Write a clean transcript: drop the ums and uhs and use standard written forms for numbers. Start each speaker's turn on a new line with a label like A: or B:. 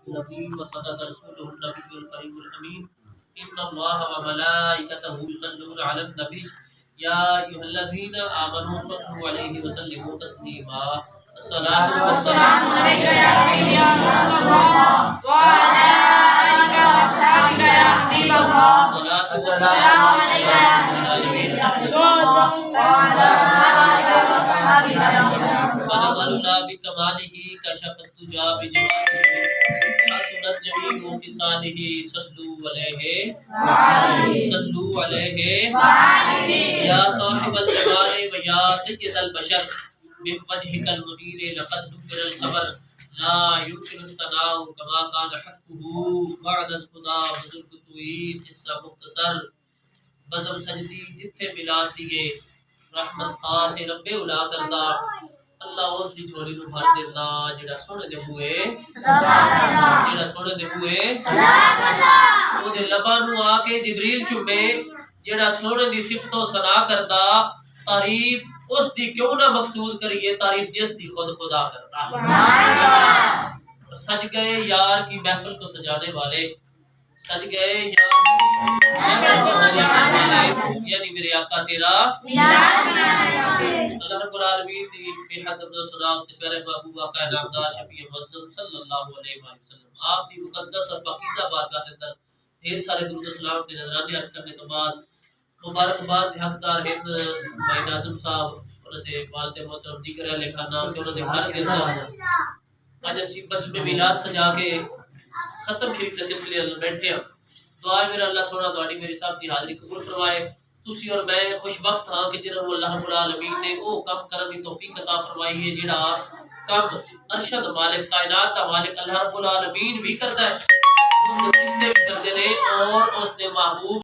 A: العظيم وصدق رسوله النبي الكريم الأمين إن الله وملائكته يصلون على النبي يا أيها الذين آمنوا صلوا عليه وسلموا تسليما الصلاة والسلام عليك يا سيدي يا رسول الله وعلى آلك وصحبك يا حبيب الله الصلاة والسلام عليك يا سيدي يا رسول الله وعلى آلك وصحبك يا حبيب الله الله بكماله كشف الدجى بجماله حسنت جميع خصاله صلوا عليه يا صاحب الجمال ويا سيد البشر من وجهك المنير لقد نكر الخبر لا يمكن الثناء كما كان حقه بعد الخدا بزرگ توئی قصہ مختصر بزم سجدی جتھے ملاد دیے رحمت خاص رب اولا کردا اللہ اس دی جھولی نو بھر دیندا جڑا سن دے ہوئے سبحان اللہ او دے لباں نو آ کے جبریل چومے جڑا سن دی صفت و ثنا کردا تعریف اس دی کیوں نہ مقصود کریے تعریف جس دی خود خدا کرتا سبحان اللہ سج گئے یار کی محفل کو سجانے والے سج گئے یار کی محفل کو سجانے والے یعنی میرے آقا تیرا اللہ رب العالمین دی بے حد حمد و ثنا اس کے پیارے محبوب آقا نامدار شفیع معظم صلی اللہ علیہ وسلم آپ دی مقدس اور پاکیزہ بارگاہ کے اندر ڈھیر سارے درود و سلام کے نذرانے عرض کرنے کے بعد مبارکباد حقدار ہند بھائی ناظم صاحب انہوں نے والد محترم دیگر اہل خانہ کہ انہوں نے گھر کے اندر آج اسی بس میں میلاد سجا کے ختم شریف کے سلسلے اندر بیٹھے ہیں دعا میرا اللہ سونا تہاڈی میری صاحب کی حاضری قبول فرمائے تسی اور میں خوش بخت ہاں کہ جنہوں اللہ رب العالمین نے وہ کام کرنے کی توفیق عطا فرمائی ہے جڑا کام ارشد مالک کائنات کا مالک اللہ رب العالمین بھی کرتا ہے اس نے بھی کرتے ہیں اور اس نے محبوب